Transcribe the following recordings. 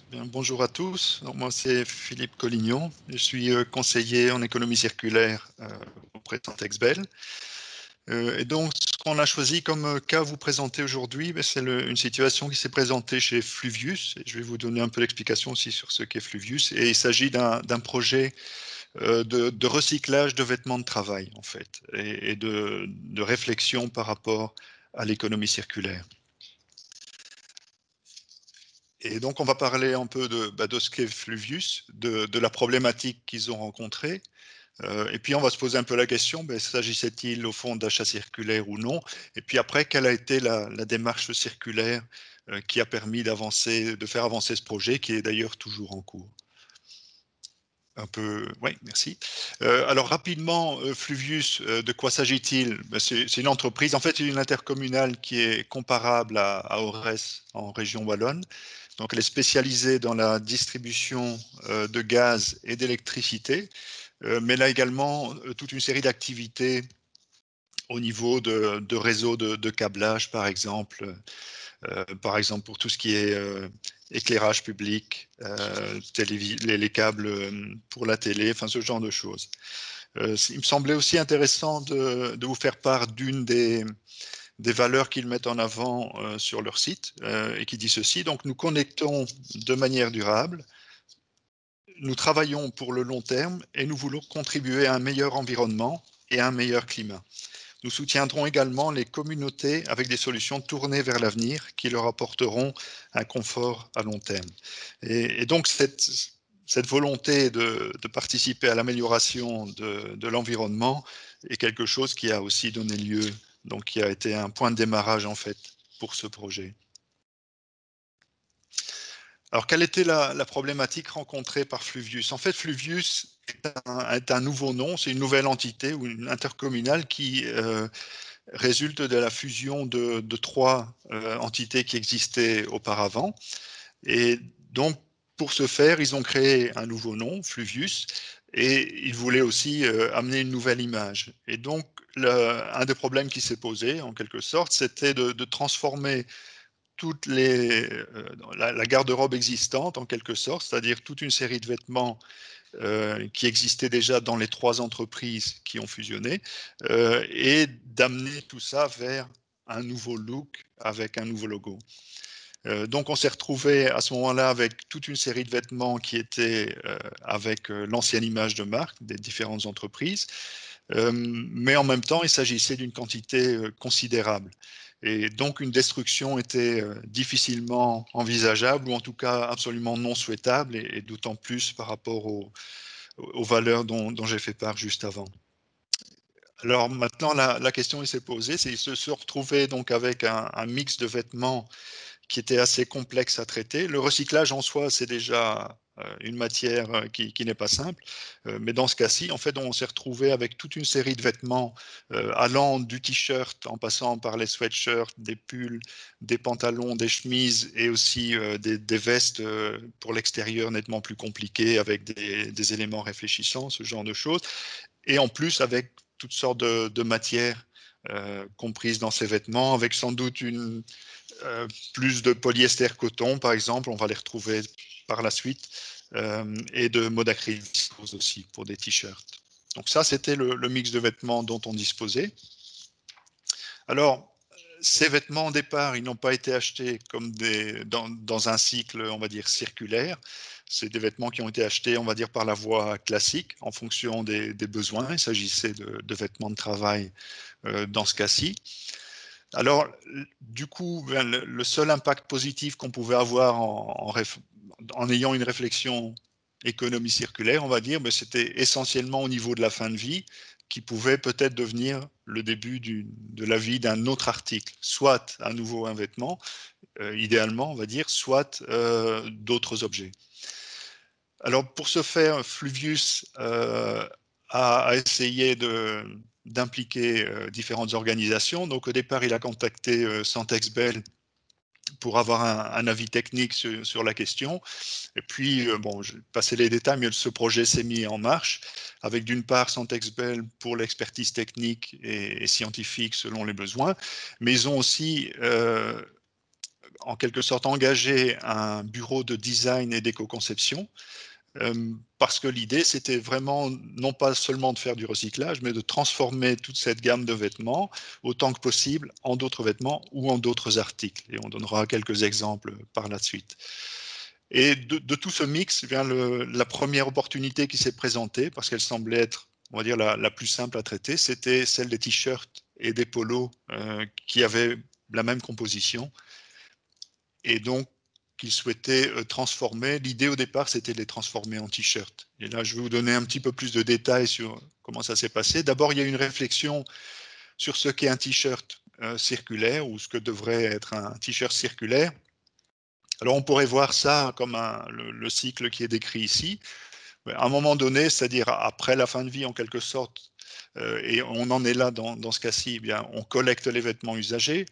Bien, bonjour à tous. Donc, moi, c'est Philippe Collignon. Je suis conseiller en économie circulaire auprès de Santexbel. Et donc, ce qu'on a choisi comme cas à vous présenter aujourd'hui, ben, c'est une situation qui s'est présentée chez Fluvius. Et je vais vous donner un peu d'explication aussi sur ce qu'est Fluvius. Et il s'agit d'un projet de recyclage de vêtements de travail, en fait, et de réflexion par rapport à l'économie circulaire. Et donc, on va parler un peu de ce qu'est Fluvius, de la problématique qu'ils ont rencontrée. Et puis, on va se poser un peu la question, s'agissait-il au fond d'achat circulaire ou non? Et puis après, quelle a été la démarche circulaire qui a permis de faire avancer ce projet, qui est d'ailleurs toujours en cours? Un peu, oui, merci. Alors rapidement, Fluvius, de quoi s'agit-il? C'est une entreprise, en fait, c'est une intercommunale qui est comparable à Aurès en région wallonne. Donc, elle est spécialisée dans la distribution de gaz et d'électricité, mais elle a également toute une série d'activités au niveau de réseaux de câblage, par exemple pour tout ce qui est éclairage public, les câbles pour la télé, enfin ce genre de choses. Il me semblait aussi intéressant de vous faire part d'une des valeurs qu'ils mettent en avant sur leur site et qui dit ceci. Donc, nous connectons de manière durable, nous travaillons pour le long terme et nous voulons contribuer à un meilleur environnement et à un meilleur climat. Nous soutiendrons également les communautés avec des solutions tournées vers l'avenir qui leur apporteront un confort à long terme. Et donc, cette volonté de participer à l'amélioration de l'environnement est quelque chose qui a aussi donné lieu, donc qui a été un point de démarrage en fait pour ce projet. Alors, quelle était la problématique rencontrée par Fluvius? En fait, Fluvius est un nouveau nom, c'est une nouvelle entité ou une intercommunale qui résulte de la fusion de trois entités qui existaient auparavant. Et donc, pour ce faire, ils ont créé un nouveau nom, Fluvius, et ils voulaient aussi amener une nouvelle image. Et donc, un des problèmes qui s'est posé, en quelque sorte, c'était de transformer la garde-robe existante, en quelque sorte, c'est-à-dire toute une série de vêtements qui existaient déjà dans les trois entreprises qui ont fusionné, et d'amener tout ça vers un nouveau look avec un nouveau logo. Donc on s'est retrouvé à ce moment-là avec toute une série de vêtements qui étaient avec l'ancienne image de marque des différentes entreprises, mais en même temps il s'agissait d'une quantité considérable. Et donc une destruction était difficilement envisageable, ou en tout cas absolument non souhaitable, et d'autant plus par rapport aux valeurs dont j'ai fait part juste avant. Alors maintenant, la question qui s'est posée, c'est qu'ils se sont retrouvés donc avec un mix de vêtements qui était assez complexe à traiter. Le recyclage en soi, c'est déjà une matière qui n'est pas simple, mais dans ce cas-ci, en fait, on s'est retrouvé avec toute une série de vêtements allant du t-shirt en passant par les sweatshirts, des pulls, des pantalons, des chemises et aussi des vestes pour l'extérieur nettement plus compliquées avec des éléments réfléchissants, ce genre de choses, et en plus avec toutes sortes de matières comprises dans ces vêtements, avec sans doute plus de polyester coton, par exemple, on va les retrouver par la suite, et de mode acrylique aussi pour des t-shirts. Donc ça, c'était le mix de vêtements dont on disposait. Alors, ces vêtements, au départ, ils n'ont pas été achetés comme dans un cycle, on va dire, circulaire. C'est des vêtements qui ont été achetés, on va dire, par la voie classique, en fonction des besoins. Il s'agissait de vêtements de travail dans ce cas-ci. Alors, du coup, le seul impact positif qu'on pouvait avoir en ayant une réflexion économie circulaire, on va dire, mais c'était essentiellement au niveau de la fin de vie, qui pouvait peut-être devenir le début de la vie d'un autre article, soit à nouveau un vêtement, idéalement, on va dire, soit d'autres objets. Alors, pour ce faire, Fluvius a essayé d'impliquer différentes organisations. Donc, au départ, il a contacté Santexbel pour avoir un avis technique sur la question. Et puis, bon, je vais passer les détails, mais ce projet s'est mis en marche avec d'une part Santexbel pour l'expertise technique et scientifique selon les besoins, mais ils ont aussi en quelque sorte engagé un bureau de design et d'éco-conception, parce que l'idée, c'était vraiment non pas seulement de faire du recyclage, mais de transformer toute cette gamme de vêtements autant que possible en d'autres vêtements ou en d'autres articles. Et on donnera quelques exemples par la suite. Et de tout ce mix vient la première opportunité qui s'est présentée, parce qu'elle semblait être, on va dire, la plus simple à traiter, c'était celle des t-shirts et des polos qui avaient la même composition. Et donc, qu'ils souhaitaient transformer. L'idée au départ, c'était de les transformer en t-shirts. Et là, je vais vous donner un petit peu plus de détails sur comment ça s'est passé. D'abord, il y a eu une réflexion sur ce qu'est un t-shirt circulaire ou ce que devrait être un t-shirt circulaire. Alors, on pourrait voir ça comme le cycle qui est décrit ici. À un moment donné, c'est-à-dire après la fin de vie en quelque sorte, et on en est là dans ce cas-ci, eh bien, on collecte les vêtements usagés.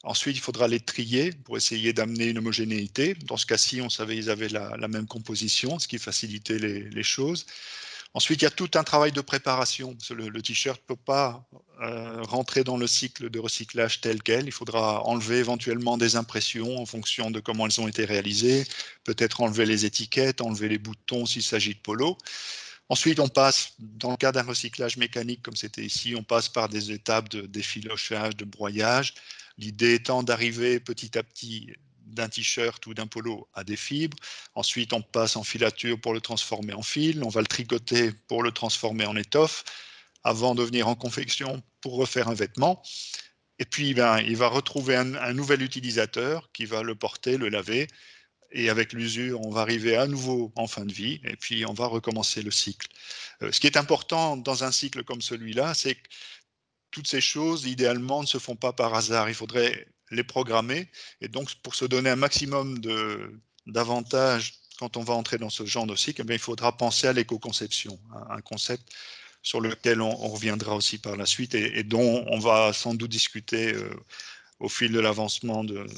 Ensuite, il faudra les trier pour essayer d'amener une homogénéité. Dans ce cas-ci, on savait qu'ils avaient la même composition, ce qui facilitait les choses. Ensuite, il y a tout un travail de préparation. Le t-shirt ne peut pas rentrer dans le cycle de recyclage tel quel. Il faudra enlever éventuellement des impressions en fonction de comment elles ont été réalisées, peut-être enlever les étiquettes, enlever les boutons s'il s'agit de polo. Ensuite, on passe, dans le cas d'un recyclage mécanique comme c'était ici, on passe par des étapes d'effilochage, de broyage. L'idée étant d'arriver petit à petit d'un t-shirt ou d'un polo à des fibres. Ensuite, on passe en filature pour le transformer en fil. On va le tricoter pour le transformer en étoffe avant de venir en confection pour refaire un vêtement. Et puis, ben, il va retrouver un nouvel utilisateur qui va le porter, le laver. Et avec l'usure, on va arriver à nouveau en fin de vie et puis on va recommencer le cycle. Ce qui est important dans un cycle comme celui-là, c'est que toutes ces choses, idéalement, ne se font pas par hasard. Il faudrait les programmer. Et donc, pour se donner un maximum d'avantages quand on va entrer dans ce genre de cycle, eh il faudra penser à l'éco-conception, un concept sur lequel on reviendra aussi par la suite et dont on va sans doute discuter au fil de l'avancement de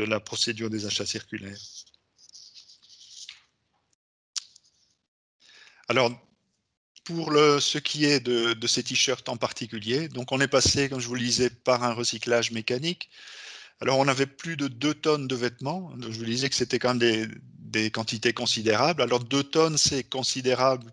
la procédure des achats circulaires. Alors, pour ce qui est de ces t-shirts en particulier, donc on est passé, comme je vous le disais, par un recyclage mécanique. Alors, on avait plus de 2 tonnes de vêtements. Je vous disais que c'était quand même des quantités considérables. Alors, 2 tonnes, c'est considérable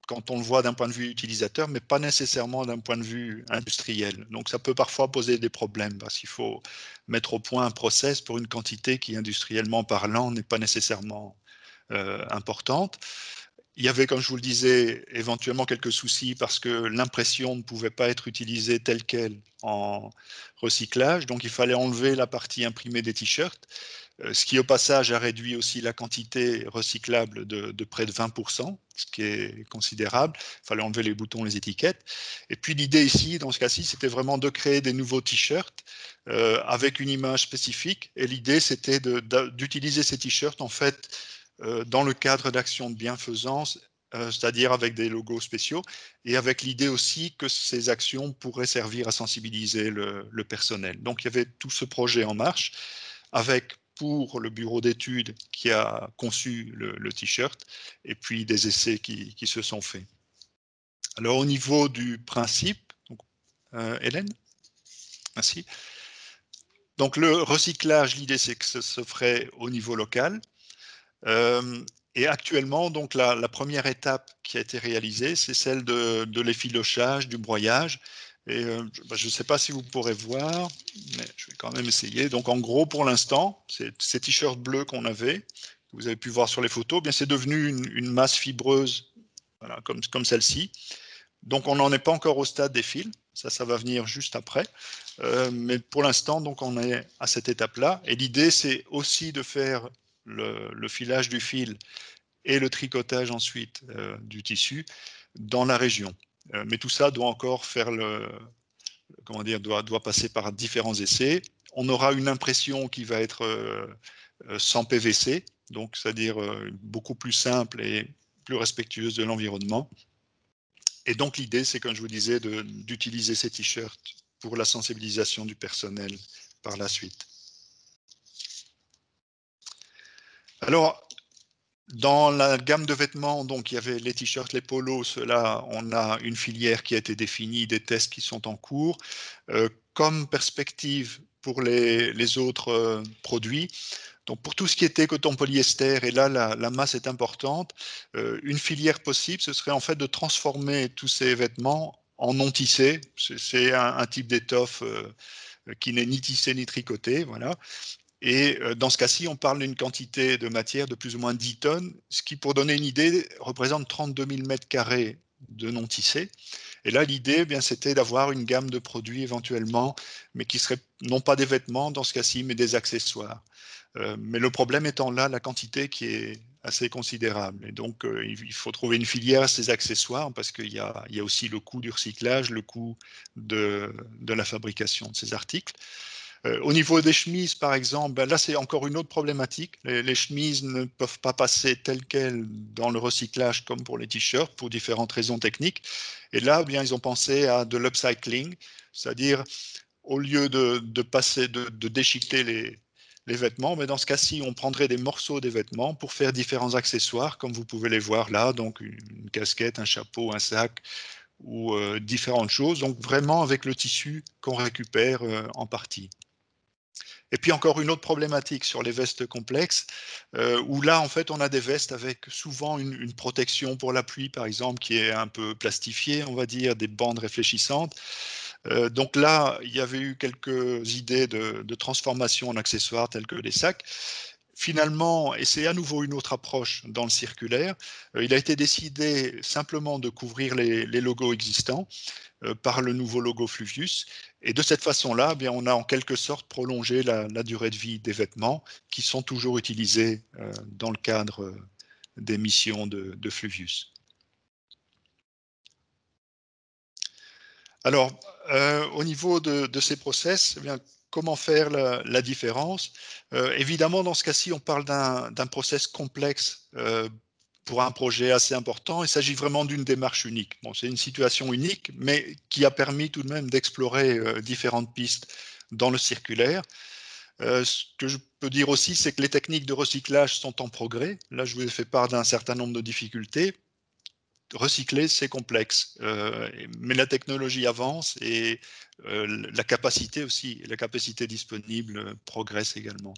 quand on le voit d'un point de vue utilisateur, mais pas nécessairement d'un point de vue industriel. Donc, ça peut parfois poser des problèmes parce qu'il faut mettre au point un process pour une quantité qui, industriellement parlant, n'est pas nécessairement importante. Il y avait, comme je vous le disais, éventuellement quelques soucis parce que l'impression ne pouvait pas être utilisée telle qu'elle en recyclage. Donc, il fallait enlever la partie imprimée des t-shirts, ce qui, au passage, a réduit aussi la quantité recyclable de près de 20%, ce qui est considérable. Il fallait enlever les boutons, les étiquettes. Et puis, l'idée ici, dans ce cas-ci, c'était vraiment de créer des nouveaux t-shirts avec une image spécifique. Et l'idée, c'était d'utiliser ces t-shirts, en fait, dans le cadre d'actions de bienfaisance, c'est-à-dire avec des logos spéciaux, et avec l'idée aussi que ces actions pourraient servir à sensibiliser le personnel. Donc il y avait tout ce projet en marche, avec pour le bureau d'études qui a conçu le t-shirt, et puis des essais qui se sont faits. Alors au niveau du principe, donc, Hélène, merci. Donc le recyclage, l'idée c'est que ce se ferait au niveau local. Et actuellement, donc la première étape qui a été réalisée, c'est celle de l'effilochage, du broyage. Et je ne sais pas si vous pourrez voir, mais je vais quand même essayer. Donc en gros, pour l'instant, ces t-shirts bleus qu'on avait, que vous avez pu voir sur les photos, eh bien c'est devenu une masse fibreuse, voilà, comme celle-ci. Donc on n'en est pas encore au stade des fils, ça va venir juste après. Mais pour l'instant, donc on est à cette étape-là. Et l'idée, c'est aussi de faire le filage du fil et le tricotage ensuite du tissu dans la région. Mais tout ça doit encore faire comment dire, doit passer par différents essais. On aura une impression qui va être sans PVC, donc c'est-à-dire beaucoup plus simple et plus respectueuse de l'environnement. Et donc l'idée, c'est, comme je vous disais, d'utiliser ces t-shirts pour la sensibilisation du personnel par la suite. Alors, dans la gamme de vêtements, donc il y avait les t-shirts, les polos, ceux-là, on a une filière qui a été définie, des tests qui sont en cours. Comme perspective pour les autres produits. Donc pour tout ce qui était coton polyester, et là la masse est importante, une filière possible, ce serait en fait de transformer tous ces vêtements en non tissés. C'est un type d'étoffe qui n'est ni tissé ni tricoté, voilà. Et dans ce cas-ci, on parle d'une quantité de matière de plus ou moins 10 tonnes, ce qui, pour donner une idée, représente 32 000 mètres carrés de non tissés. Et là, l'idée, eh bien, c'était d'avoir une gamme de produits éventuellement, mais qui seraient non pas des vêtements dans ce cas-ci, mais des accessoires. Mais le problème étant là, la quantité qui est assez considérable. Et donc, il faut trouver une filière à ces accessoires parce qu'il y a aussi le coût du recyclage, le coût de la fabrication de ces articles. Au niveau des chemises, par exemple, ben là, c'est encore une autre problématique. Les chemises ne peuvent pas passer telles quelles dans le recyclage comme pour les t-shirts pour différentes raisons techniques. Et là, bien, ils ont pensé à de l'upcycling, c'est-à-dire au lieu de déchiqueter les vêtements, mais dans ce cas-ci, on prendrait des morceaux des vêtements pour faire différents accessoires, comme vous pouvez les voir là, donc une casquette, un chapeau, un sac, ou différentes choses, donc vraiment avec le tissu qu'on récupère en partie. Et puis encore une autre problématique sur les vestes complexes, où là en fait on a des vestes avec souvent une protection pour la pluie par exemple qui est un peu plastifiée, on va dire, des bandes réfléchissantes. Donc là il y avait eu quelques idées de transformation en accessoires tels que les sacs. Finalement, et c'est à nouveau une autre approche dans le circulaire, il a été décidé simplement de couvrir les logos existants par le nouveau logo Fluvius. Et de cette façon-là, eh bien, on a en quelque sorte prolongé la durée de vie des vêtements qui sont toujours utilisés dans le cadre des missions de Fluvius. Alors, au niveau de ces process, eh bien, comment faire la différence? Évidemment, dans ce cas-ci, on parle d'un process complexe pour un projet assez important. Il s'agit vraiment d'une démarche unique. Bon, c'est une situation unique, mais qui a permis tout de même d'explorer différentes pistes dans le circulaire. Ce que je peux dire aussi, c'est que les techniques de recyclage sont en progrès. Là, je vous ai fait part d'un certain nombre de difficultés. Recycler, c'est complexe, mais la technologie avance et la capacité aussi, la capacité disponible progresse également.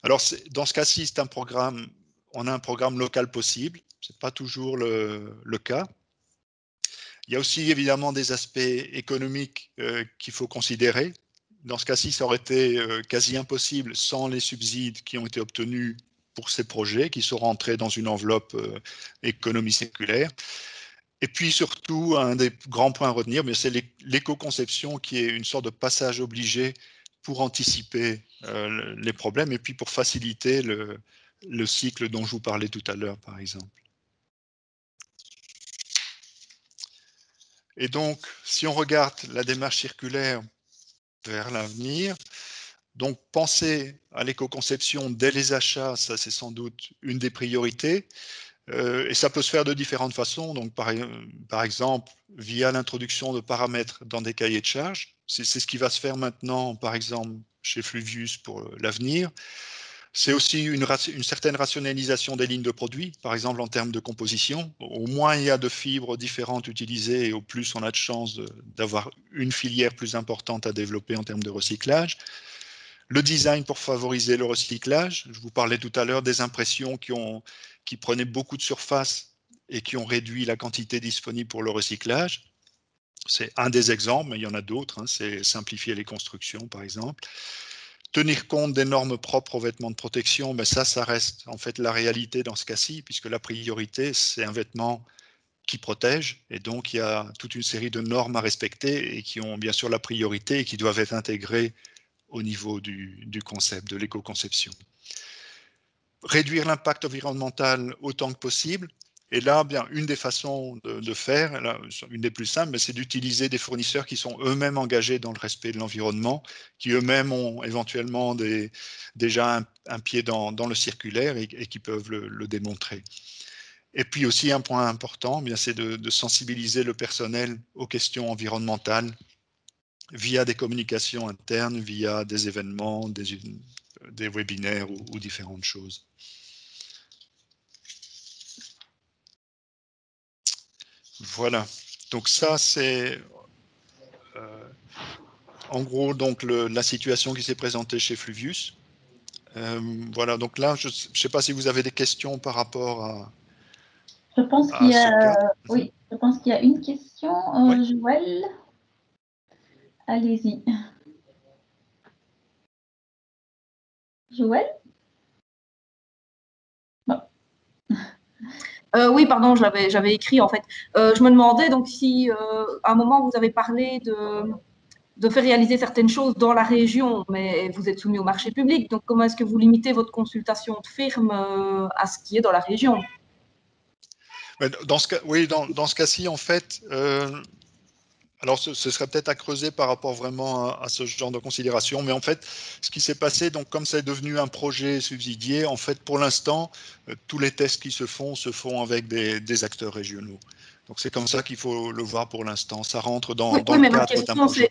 Alors, dans ce cas-ci, c'est un programme, on a un programme local possible, ce n'est pas toujours le cas. Il y a aussi évidemment des aspects économiques qu'il faut considérer. Dans ce cas-ci, ça aurait été quasi impossible sans les subsides qui ont été obtenus pour ces projets, qui sont rentrés dans une enveloppe économie circulaire. Et puis surtout, un des grands points à retenir, c'est l'éco-conception qui est une sorte de passage obligé pour anticiper les problèmes et puis pour faciliter le cycle dont je vous parlais tout à l'heure, par exemple. Et donc, si on regarde la démarche circulaire vers l'avenir, donc penser à l'éco-conception dès les achats, ça c'est sans doute une des priorités. Et ça peut se faire de différentes façons. Donc, par exemple, via l'introduction de paramètres dans des cahiers de charges. C'est ce qui va se faire maintenant, par exemple, chez Fluvius pour l'avenir. C'est aussi une certaine rationalisation des lignes de produits, par exemple en termes de composition. Au moins il y a de fibres différentes utilisées et au plus on a de chances d'avoir une filière plus importante à développer en termes de recyclage. Le design pour favoriser le recyclage. Je vous parlais tout à l'heure des impressions qui prenaient beaucoup de surface et qui ont réduit la quantité disponible pour le recyclage. C'est un des exemples, mais il y en a d'autres. Hein. C'est simplifier les constructions, par exemple. Tenir compte des normes propres aux vêtements de protection, mais ça reste en fait la réalité dans ce cas-ci, puisque la priorité, c'est un vêtement qui protège, et donc il y a toute une série de normes à respecter et qui ont bien sûr la priorité et qui doivent être intégrées au niveau du concept, de l'éco-conception. Réduire l'impact environnemental autant que possible. Et là, bien, une des façons de faire, là, une des plus simples, c'est d'utiliser des fournisseurs qui sont eux-mêmes engagés dans le respect de l'environnement, qui eux-mêmes ont éventuellement déjà un pied dans le circulaire et qui peuvent le démontrer. Et puis aussi un point important, c'est de sensibiliser le personnel aux questions environnementales via des communications internes, via des événements, des webinaires ou différentes choses. Voilà. Donc ça, c'est en gros, donc, la situation qui s'est présentée chez Fluvius. Voilà, donc là, je ne sais pas si vous avez des questions par rapport Je pense qu'il y ce a, cas. oui, je pense qu'il y a une question, Oui. Joël. Allez-y. Joël? Bon. Oui, pardon, j'avais écrit en fait. Je me demandais donc si à un moment vous avez parlé de faire réaliser certaines choses dans la région, mais vous êtes soumis au marché public. Donc comment est-ce que vous limitez votre consultation de firme à ce qui est dans la région? Dans ce cas, oui, dans ce cas-ci, en fait, alors ce serait peut-être à creuser par rapport vraiment à ce genre de considération, mais en fait, ce qui s'est passé, donc comme c'est devenu un projet subsidié, en fait, pour l'instant, tous les tests qui se font avec des acteurs régionaux. Donc c'est comme ça qu'il faut le voir pour l'instant. Ça rentre dans Oui, le mais cadre d'un projet.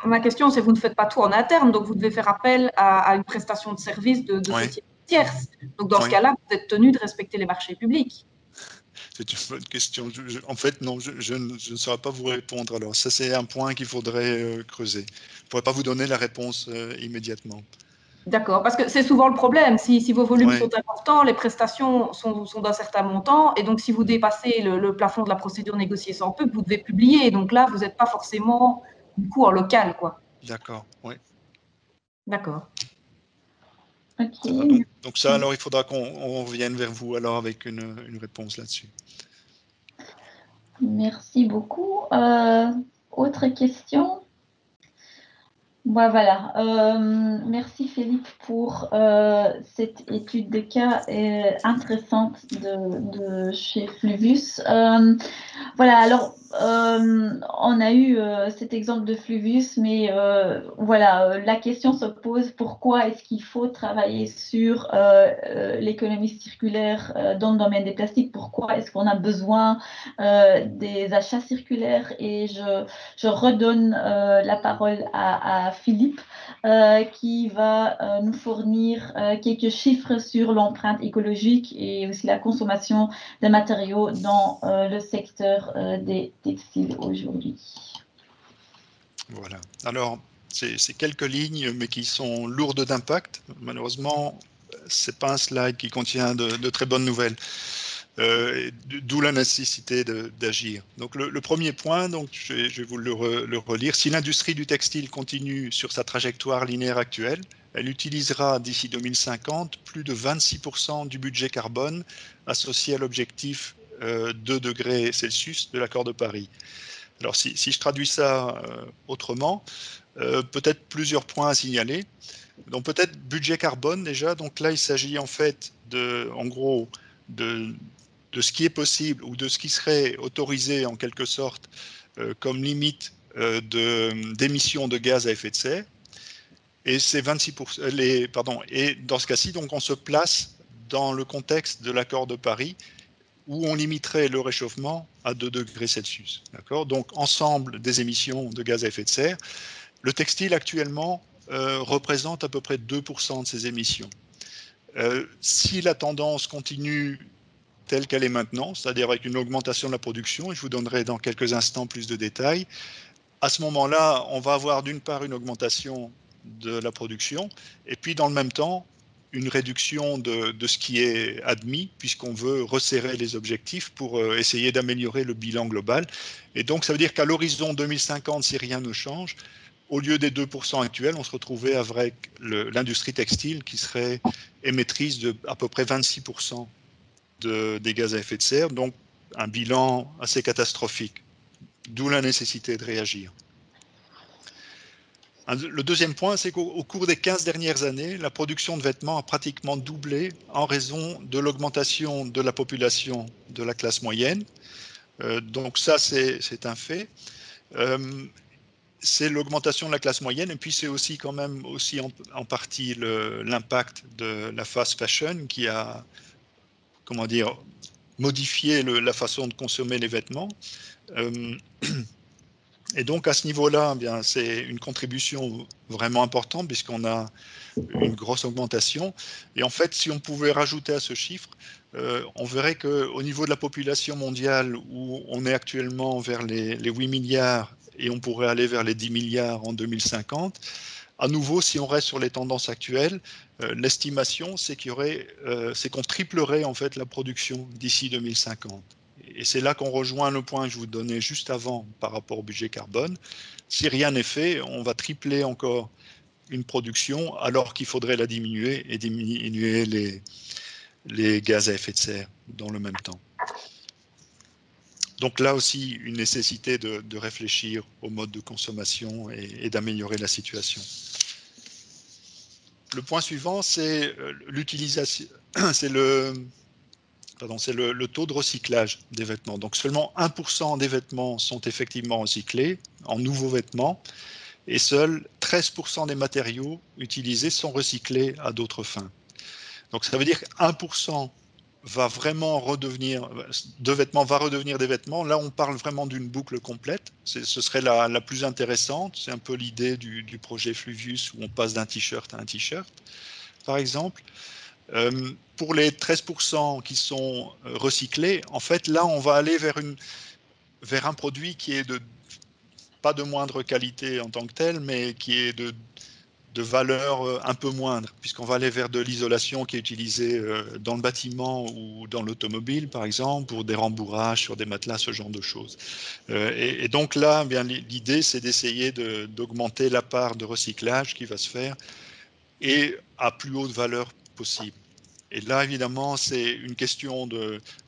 ma question, c'est vous ne faites pas tout en interne, donc vous devez faire appel à une prestation de service de Oui, société tierce. Donc dans ce oui. cas-là, vous êtes tenu de respecter les marchés publics. C'est une bonne question. En fait, non, je ne saurais pas vous répondre. Alors, ça, c'est un point qu'il faudrait creuser. Je ne pourrais pas vous donner la réponse immédiatement. D'accord, parce que c'est souvent le problème. Si vos volumes Ouais, sont importants, les prestations sont d'un certain montant, et donc si vous dépassez le plafond de la procédure négociée sans peu, vous devez publier. Donc là, vous n'êtes pas forcément du coup en local, quoi. d'accord. Ouais. D'accord. Ça va. Ok. Donc ça, alors, il faudra qu'on revienne vers vous alors avec une réponse là-dessus. Merci beaucoup. Autre question? Voilà. Merci Philippe pour cette étude de cas intéressante de chez Fluvius. Voilà, alors on a eu cet exemple de Fluvius, mais voilà, la question se pose pourquoi est-ce qu'il faut travailler sur l'économie circulaire dans le domaine des plastiques? Pourquoi est-ce qu'on a besoin des achats circulaires? Et je redonne la parole à Philippe qui va nous fournir quelques chiffres sur l'empreinte écologique et aussi la consommation des matériaux dans le secteur des textiles aujourd'hui. Voilà. Alors, c'est quelques lignes, mais qui sont lourdes d'impact. Malheureusement, ce n'est pas un slide qui contient de très bonnes nouvelles. D'où la nécessité d'agir. Donc le premier point, donc je vais vous le relire. Si l'industrie du textile continue sur sa trajectoire linéaire actuelle, elle utilisera d'ici 2050 plus de 26% du budget carbone associé à l'objectif 2 degrés Celsius de l'accord de Paris. Alors si je traduis ça autrement, peut-être plusieurs points à signaler. Donc peut-être budget carbone déjà. Donc là, il s'agit en fait en gros, de ce qui est possible ou de ce qui serait autorisé en quelque sorte comme limite d'émissions de gaz à effet de serre. Et c'est 26%, et dans ce cas-ci, donc on se place dans le contexte de l'accord de Paris où on limiterait le réchauffement à 2 degrés Celsius. D'accord ? Donc ensemble des émissions de gaz à effet de serre. Le textile actuellement représente à peu près 2% de ces émissions. Si la tendance continue telle qu'elle est maintenant, c'est-à-dire avec une augmentation de la production, et je vous donnerai dans quelques instants plus de détails, à ce moment-là, on va avoir d'une part une augmentation de la production, et puis dans le même temps, une réduction de ce qui est admis, puisqu'on veut resserrer les objectifs pour essayer d'améliorer le bilan global. Et donc, ça veut dire qu'à l'horizon 2050, si rien ne change, au lieu des 2% actuels, on se retrouvait avec l'industrie textile qui serait émettrice de à peu près 26% des gaz à effet de serre, donc un bilan assez catastrophique, d'où la nécessité de réagir. Le deuxième point, c'est qu'au cours des 15 dernières années, la production de vêtements a pratiquement doublé en raison de l'augmentation de la population de la classe moyenne. Donc ça, c'est un fait. C'est l'augmentation de la classe moyenne et puis c'est aussi quand même aussi en partie l'impact de la fast fashion qui a, comment dire, modifié la façon de consommer les vêtements. Et donc à ce niveau-là, eh bien c'est une contribution vraiment importante puisqu'on a une grosse augmentation. Et en fait, si on pouvait rajouter à ce chiffre, on verrait qu'au niveau de la population mondiale, où on est actuellement vers les 8 milliards et on pourrait aller vers les 10 milliards en 2050. À nouveau, si on reste sur les tendances actuelles, l'estimation, c'est qu'on triplerait en fait la production d'ici 2050. Et c'est là qu'on rejoint le point que je vous donnais juste avant par rapport au budget carbone. Si rien n'est fait, on va tripler encore une production alors qu'il faudrait la diminuer et diminuer les gaz à effet de serre dans le même temps. Donc là aussi, une nécessité de réfléchir au mode de consommation et d'améliorer la situation. Le point suivant, c'est l'utilisation, c'est le taux de recyclage des vêtements. Donc seulement 1% des vêtements sont effectivement recyclés en nouveaux vêtements et seuls 13% des matériaux utilisés sont recyclés à d'autres fins. Donc ça veut dire que 1% va vraiment redevenir, de vêtements va redevenir des vêtements. Là, on parle vraiment d'une boucle complète. Ce serait la plus intéressante. C'est un peu l'idée du projet Fluvius où on passe d'un t-shirt à un t-shirt, par exemple. Pour les 13% qui sont recyclés, en fait, là, on va aller vers un produit qui est pas de moindre qualité en tant que tel, mais qui est de valeur un peu moindre, puisqu'on va aller vers de l'isolation qui est utilisée dans le bâtiment ou dans l'automobile, par exemple, pour des rembourrages sur des matelas, ce genre de choses. Et donc là, bien, l'idée, c'est d'essayer d'augmenter la part de recyclage qui va se faire et à plus haute valeur possible. Et là, évidemment, c'est une question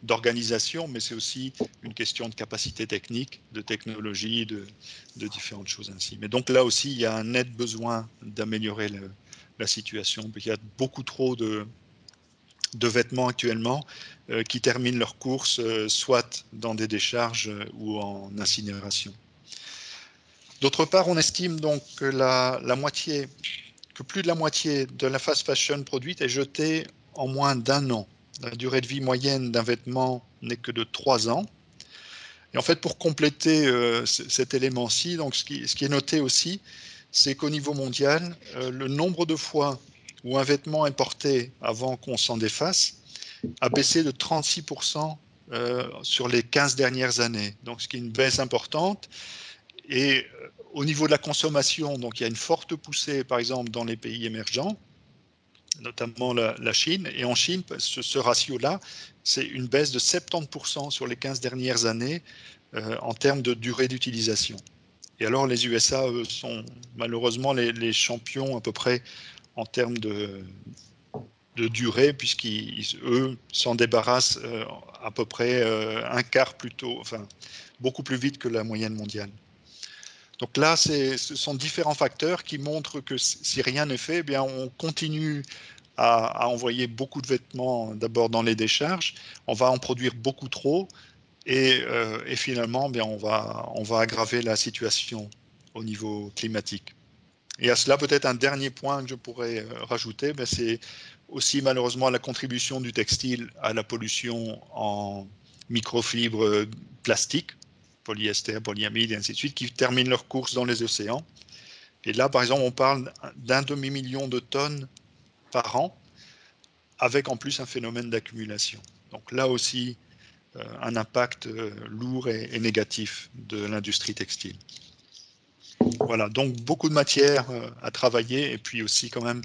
d'organisation, mais c'est aussi une question de capacité technique, de technologie, de différentes choses ainsi. Mais donc là aussi, il y a un net besoin d'améliorer la situation. Il y a beaucoup trop de vêtements actuellement qui terminent leur course soit dans des décharges ou en incinération. D'autre part, on estime donc que plus de la moitié de la fast fashion produite est jetée en moins d'1 an. La durée de vie moyenne d'un vêtement n'est que de 3 ans. Et en fait, pour compléter cet élément-ci, donc ce qui est noté aussi, c'est qu'au niveau mondial, le nombre de fois où un vêtement est porté avant qu'on s'en défasse a baissé de 36% sur les 15 dernières années. Donc, ce qui est une baisse importante. Et au niveau de la consommation, donc il y a une forte poussée, par exemple, dans les pays émergents, notamment la Chine. Et en Chine, ce ratio-là, c'est une baisse de 70% sur les 15 dernières années en termes de durée d'utilisation. Et alors, les USA, eux, sont malheureusement les champions à peu près en termes de durée, puisqu'eux s'en débarrassent à peu près un quart plus tôt, enfin, beaucoup plus vite que la moyenne mondiale. Donc là, ce sont différents facteurs qui montrent que si rien n'est fait, eh bien, on continue à envoyer beaucoup de vêtements d'abord dans les décharges, on va en produire beaucoup trop et finalement, bien, on va aggraver la situation au niveau climatique. Et à cela, peut-être un dernier point que je pourrais rajouter, c'est aussi malheureusement la contribution du textile à la pollution en microfibres plastiques, polyester, polyamide et ainsi de suite, qui terminent leur course dans les océans. Et là, par exemple, on parle d'1 demi-million de tonnes par an, avec en plus un phénomène d'accumulation. Donc là aussi, un impact lourd et négatif de l'industrie textile. Voilà, donc beaucoup de matière à travailler et puis aussi quand même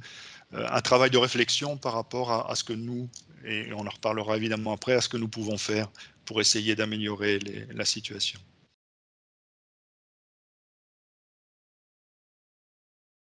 un travail de réflexion par rapport à ce que nous, et on en reparlera évidemment après, à ce que nous pouvons faire pour essayer d'améliorer la situation.